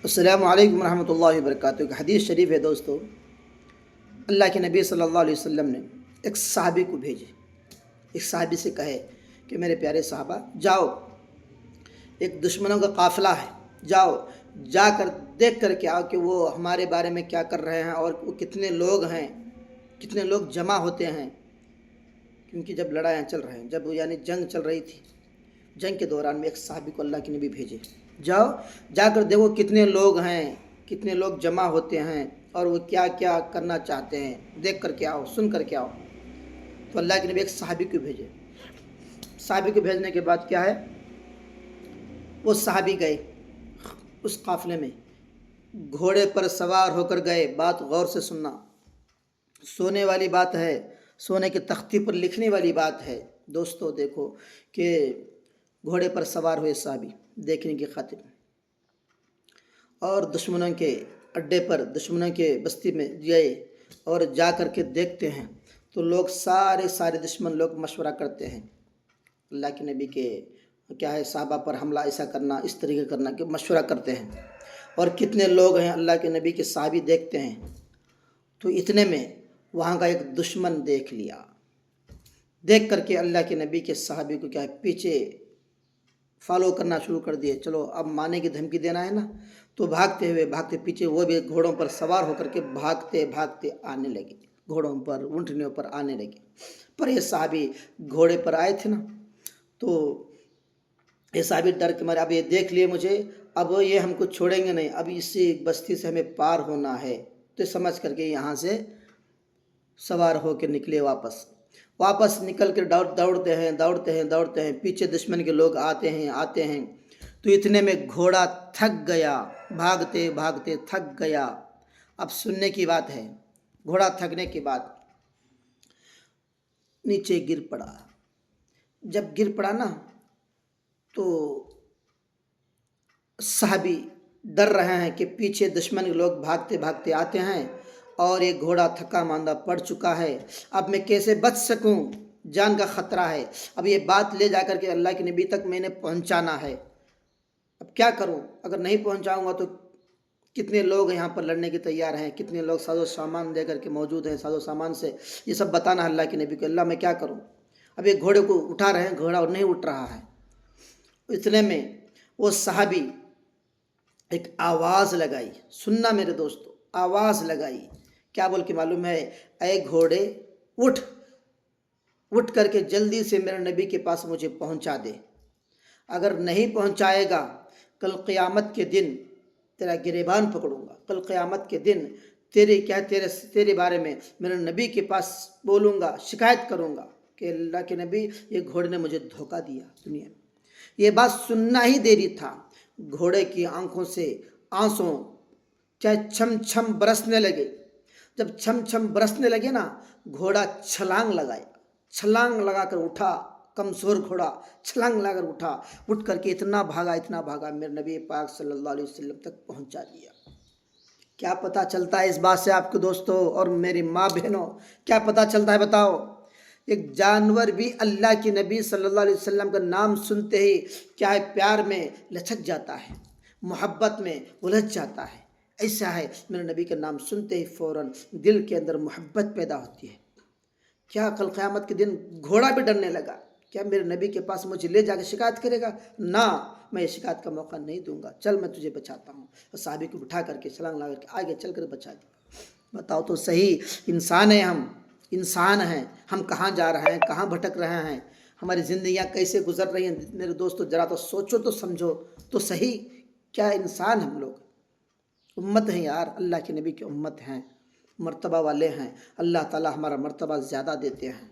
السلام علیکم ورحمۃ اللہ وبرکاتہ۔ ایک حدیث شریف ہے دوستو، اللہ کے نبی صلی اللہ علیہ وسلم نے ایک صحابی کو بھیجے، ایک صحابی سے کہے کہ میرے پیارے صحابہ جاؤ، ایک دشمنوں کا قافلہ ہے، جاؤ جا کر دیکھ کر کے آؤ کہ وہ ہمارے بارے میں کیا کر رہے ہیں اور وہ کتنے لوگ ہیں، کتنے لوگ جمع ہوتے ہیں۔ کیونکہ جب لڑائیاں چل رہے ہیں، جب یعنی جنگ چل رہی تھی، جنگ کے دوران میں ایک صحابی کو اللہ کے نبی بھیجے، جاؤ جا کر دیکھو کتنے لوگ ہیں، کتنے لوگ جمع ہوتے ہیں اور وہ کیا کیا کرنا چاہتے ہیں، دیکھ کر کے آؤ، سن کر کے آؤ۔ تو اللہ کے نبی ایک صحابی کو بھیجے۔ صحابی کو بھیجنے کے بعد کیا ہے، وہ صحابی گئے اس قافلے میں، گھوڑے پر سوار ہو کر گئے۔ بات غور سے سننا، سونے والی بات ہے، سونے کی تختی پر لکھنے والی بات ہے دوستو۔ دیکھو کہ گھوڑے پر سوار ہوئے صحابی دیکھنے کی خاطر، اور دشمنوں کے اڈے پر، دشمنوں کے بستی میں گئے اور جا کر کے دیکھتے ہیں تو لوگ سارے دشمن لوگ مشورہ کرتے ہیں اللہ کے نبی کے کیا ہے صحابہ پر حملہ ایسا کرنا، اس طریقے کرنا، کہ مشورہ کرتے ہیں اور کتنے لوگ ہیں اللہ کے نبی کے صحابی دیکھتے ہیں۔ تو اتنے میں وہاں کا ایک دشمن دیکھ لیا، دیکھ کر کے اللہ کے نبی کے صحابی کو کیا ہے پیچھے فالو کرنا شروع کر دیے۔ چلو اب مانے کی دھمکی دینا ہے نا، تو بھاگتے پیچھے وہ بھی گھوڑوں پر سوار ہو کر کے بھاگتے آنے لگے، گھوڑوں پر، اونٹنیوں پر آنے لگے۔ پر یہ صحابی گھوڑے پر آئے تھے نا، تو یہ صحابی ڈر کے مارے اب یہ دیکھ لیے مجھے، اب یہ ہم کو چھوڑیں گے نہیں، اب اسی بستی سے ہمیں پار ہونا ہے، تو سمجھ کر کے یہاں سے سوار ہو کے نکلے۔ واپس نکل کے دوڑتے ہیں، پیچھے دشمن کے لوگ آتے ہیں۔ تو اتنے میں گھوڑا تھک گیا، بھاگتے تھک گیا۔ اب سننے کی بات ہے، گھوڑا تھکنے کے بعد نیچے گر پڑا۔ جب گر پڑا نا، تو صحابی ڈر رہے ہیں کہ پیچھے دشمن کے لوگ بھاگتے آتے ہیں اور یہ گھوڑا تھکا ماندہ پڑ چکا ہے، اب میں کیسے بچ سکوں، جان کا خطرہ ہے، اب یہ بات لے جا کر کے اللہ کے نبی تک میں نے پہنچانا ہے، اب کیا کروں؟ اگر نہیں پہنچاؤں گا تو کتنے لوگ یہاں پر لڑنے کے تیار ہیں، کتنے لوگ ساز و سامان دے کر کے موجود ہیں، ساز و سامان سے یہ سب بتانا ہے اللہ کے نبی کو۔ اللہ میں کیا کروں؟ اب یہ گھوڑے کو اٹھا رہے ہیں، گھوڑا نہیں اٹھ رہا ہے۔ اتنے میں وہ صحابی ایک آواز لگائی، سننا میرے دوستو، آواز لگائی، کیا بول کے معلوم ہے؟ اے گھوڑے اٹھ کر کے جلدی سے میرے نبی کے پاس مجھے پہنچا دے، اگر نہیں پہنچائے گا کل قیامت کے دن تیرا گریبان پکڑوں گا، کل قیامت کے دن تیرے بارے میں میرے نبی کے پاس بولوں گا، شکایت کروں گا کہ اللہ کے نبی یہ گھوڑے نے مجھے دھوکہ دیا دنیا میں۔ یہ بات سننا ہی دیری تھا، گھوڑے کی آنکھوں سے آنسو چاہے چھم برسنے لگے۔ جب چھم برسنے لگے نا، گھوڑا چھلانگ لگا کر اٹھا، کمزور گھوڑا چھلانگ لگا کر اٹھا، اٹھ کر کے اتنا بھاگا میرے نبی پاک صلی اللہ علیہ وسلم تک پہنچا دیا۔ کیا پتہ چلتا ہے اس بات سے آپ کو دوستو اور میری ماں بہنوں؟ کیا پتہ چلتا ہے بتاؤ؟ ایک جانور بھی اللہ کے نبی صلی اللہ علیہ وسلم کا نام سنتے ہی کیا ہے پیار میں لچک جاتا ہے، محبت میں الجھ جاتا ہے۔ ایسا ہے میرے نبی کا نام سنتے ہی فوراً دل کے اندر محبت پیدا ہوتی ہے۔ کیا کل قیامت کے دن گھوڑا بھی ڈرنے لگا؟ کیا میرے نبی کے پاس مجھے لے جا کے شکایت کرے گا؟ نہ، میں یہ شکایت کا موقع نہیں دوں گا، چل میں تجھے بچاتا ہوں۔ اور صحابی کو بٹھا کر کے چھلانگ لگا کے آگے چل کر بچا دیا۔ بتاؤ تو صحیح، انسان ہیں ہم، انسان ہیں ہم، کہاں جا رہے ہیں، کہاں بھٹک رہے ہیں، ہماری زندگیاں کیسے گزر رہی ہیں میرے دوستو؟ ذرا تو سوچو تو سمجھو تو صحیح، کیا انسان ہم لوگ؟ امت ہیں یار، اللہ کے نبی کی امت ہیں، مرتبہ والے ہیں، اللہ تعالیٰ ہمارا مرتبہ زیادہ دیتے ہیں۔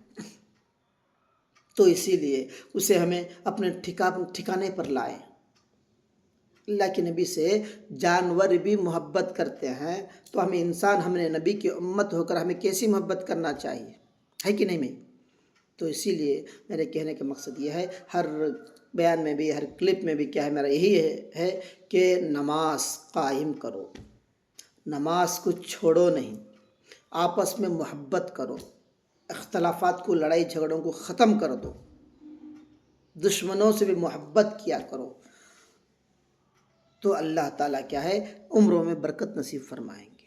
تو اسی لیے اسے ہمیں اپنے ٹھکانے پر لائیں۔ اللہ کے نبی سے جانور بھی محبت کرتے ہیں، تو ہمیں انسان، ہم نے نبی کی امت ہو کر ہمیں کیسی محبت کرنا چاہیے، ہے کہ نہیں میں؟ تو اسی لیے میرے کہنے کا مقصد یہ ہے، ہر بیان میں بھی، ہر کلپ میں بھی کیا ہے، میرا یہی ہے کہ نماز قائم کرو، نماز کو چھوڑو نہیں، آپس میں محبت کرو، اختلافات کو، لڑائی جھگڑوں کو ختم کر دو، دشمنوں سے بھی محبت کیا کرو، تو اللہ تعالیٰ کیا ہے عمروں میں برکت نصیب فرمائیں گے۔